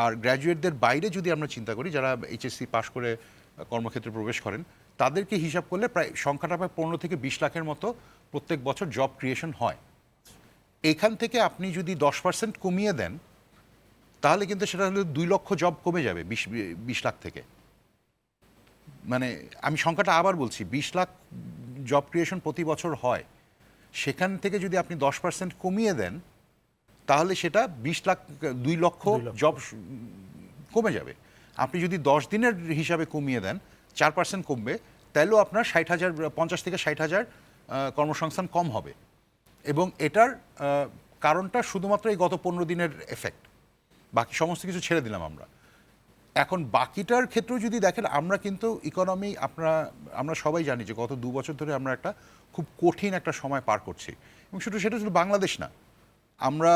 আর গ্র্যাজুয়েটদের বাইরে যদি আমরা চিন্তা করি, যারা এইচএসসি পাশ করে কর্মক্ষেত্রে প্রবেশ করেন, তাদেরকে হিসাব করলে প্রায় সংখ্যাটা প্রায় 15 থেকে 20 লাখের মতো প্রত্যেক বছর জব ক্রিয়েশন হয়। এখান থেকে আপনি যদি 10% কমিয়ে দেন, তাহলে কিন্তু সেটা হলো 2 লক্ষ জব কমে যাবে 20 লাখ থেকে। মানে আমি সংখ্যাটা আবার বলছি, 20 লাখ জব ক্রিয়েশন প্রতি বছর হয়। সেখান থেকে যদি আপনি 10% কমিয়ে দেন, তাহলে সেটা 20 লাখ 2 লক্ষ জব কমে যাবে। আপনি যদি 10 দিনের হিসাবে কমিয়ে দেন, 4% কমবে, তাহলেও আপনার 60,000, 50 থেকে 60,000 কর্মসংস্থান কম হবে। এবং এটার কারণটা শুধুমাত্র এই গত 15 দিনের এফেক্ট, বাকি সমস্ত কিছু ছেড়ে দিলাম আমরা। এখন বাকিটার ক্ষেত্রেও যদি দেখেন, আমরা কিন্তু ইকোনমি, আমরা সবাই জানি যে গত 2 বছর ধরে আমরা একটা খুব কঠিন একটা সময় পার করছি। এবং সেটা শুধু বাংলাদেশ না, আমরা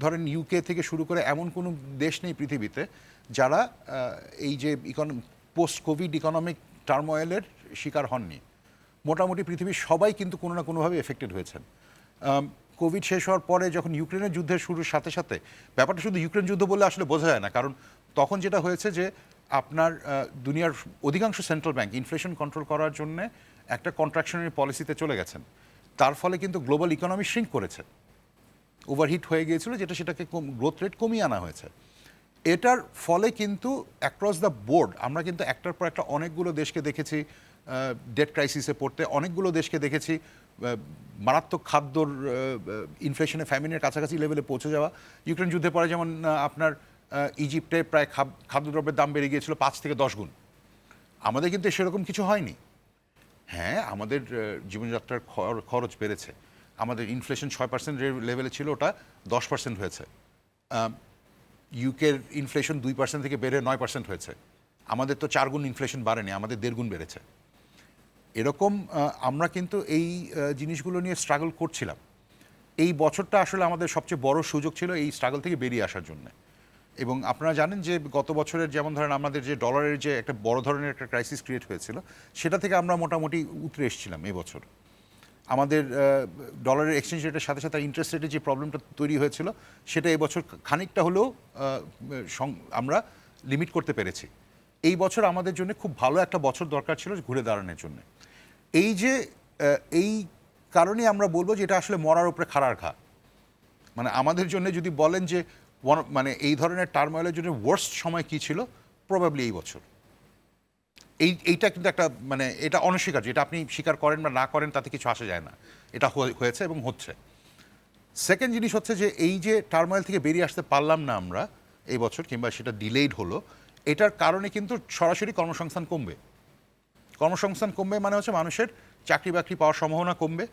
ধরেন ইউকে থেকে শুরু করে এমন কোনো দেশ নেই পৃথিবীতে যারা এই যে পোস্ট কোভিড ইকোনমিক টার্মোয়েলের শিকার হননি। মোটামুটি পৃথিবীর সবাই কিন্তু কোনো না কোনোভাবে এফেক্টেড হয়েছেন। কোভিড শেষ হওয়ার পরে যখন ইউক্রেনের যুদ্ধের শুরুর সাথে সাথে, ব্যাপারটা শুধু ইউক্রেন যুদ্ধ বললে আসলে বোঝা যায় না, কারণ তখন যেটা হয়েছে যে আপনার দুনিয়ার অধিকাংশ সেন্ট্রাল ব্যাংক ইনফ্লেশন কন্ট্রোল করার জন্য একটা কন্ট্রাকশনারি পলিসিতে চলে গেছেন। তার ফলে কিন্তু গ্লোবাল ইকোনমি শ্রিঙ্ক করেছে, ওভারহিট হয়ে গিয়েছিল, সেটাকে গ্রোথ রেট কমিয়ে আনা হয়েছে। এটার ফলে কিন্তু অ্যাক্রস দ্য বোর্ড আমরা কিন্তু একটার পর একটা অনেকগুলো দেশকে দেখেছি ডেট ক্রাইসিসে পড়তে, অনেকগুলো দেশকে দেখেছি মারাত্মক খাদ্যর ইনফ্লেশনে ফ্যামিনের কাছাকাছি লেভেলে পৌঁছে যাওয়া। ইউক্রেন যুদ্ধের পরে যেমন আপনার ইজিপ্টে প্রায় খাদ্যদ্রব্যের দাম বেড়ে গিয়েছিল 5 থেকে 10 গুণ। আমাদের কিন্তু সেরকম কিছু হয়নি। হ্যাঁ, আমাদের জীবনযাত্রার খরচ বেড়েছে, আমাদের ইনফ্লেশন 6% লেভেলে ছিল, ওটা 10% হয়েছে। ইউকের ইনফ্লেশন 2% থেকে বেড়ে 9% হয়েছে। আমাদের তো 4 গুণ ইনফ্লেশন বাড়েনি, আমাদের 1.5 গুণ বেড়েছে। এরকম আমরা কিন্তু এই জিনিসগুলো নিয়ে স্ট্রাগল করছিলাম। এই বছরটা আসলে আমাদের সবচেয়ে বড় সুযোগ ছিল এই স্ট্রাগল থেকে বেরিয়ে আসার জন্য। এবং আপনারা জানেন যে গত বছরের যেমন ধরেন আমাদের যে ডলারের যে একটা বড় ধরনের একটা ক্রাইসিস ক্রিয়েট হয়েছিল, সেটা থেকে আমরা মোটামুটি উতরে এসেছিলাম এই বছর। আমাদের ডলারের এক্সচেঞ্জ রেটের সাথে সাথে ইন্টারেস্ট রেটের যে প্রবলেমটা তৈরি হয়েছিল, সেটা এবছর খানিকটা হলেও আমরা লিমিট করতে পেরেছি। এই বছর আমাদের জন্য খুব ভালো একটা বছর দরকার ছিল ঘুরে দাঁড়ানোর জন্য। এই যে এই কারণেই আমরা বলবো যে এটা আসলে মরার উপরে খাড়ার ঘা। মানে আমাদের জন্য যদি বলেন যে মানে এই ধরনের টার্মোয়েলের জন্য ওয়ার্স্ট সময় কী ছিল, প্রবাবলি এই বছর। এইটা কিন্তু একটা মানে এটা অনস্বীকার্য, এটা আপনি স্বীকার করেন বা না করেন তাতে কিছু আসে যায় না, এটা হয়েছে এবং হচ্ছে। সেকেন্ড জিনিস হচ্ছে যে এই যে টার্মোয়েল থেকে বেরিয়ে আসতে পারলাম না আমরা এই বছর, কিংবা সেটা ডিলেইড হলো, এটার কারণে কিন্তু সরাসরি কর্মসংস্থান কমবে। কর্মসংস্থান কমবে মানে হচ্ছে মানুষের চাকরি বাকরি পাওয়ার সম্ভাবনা কমবে।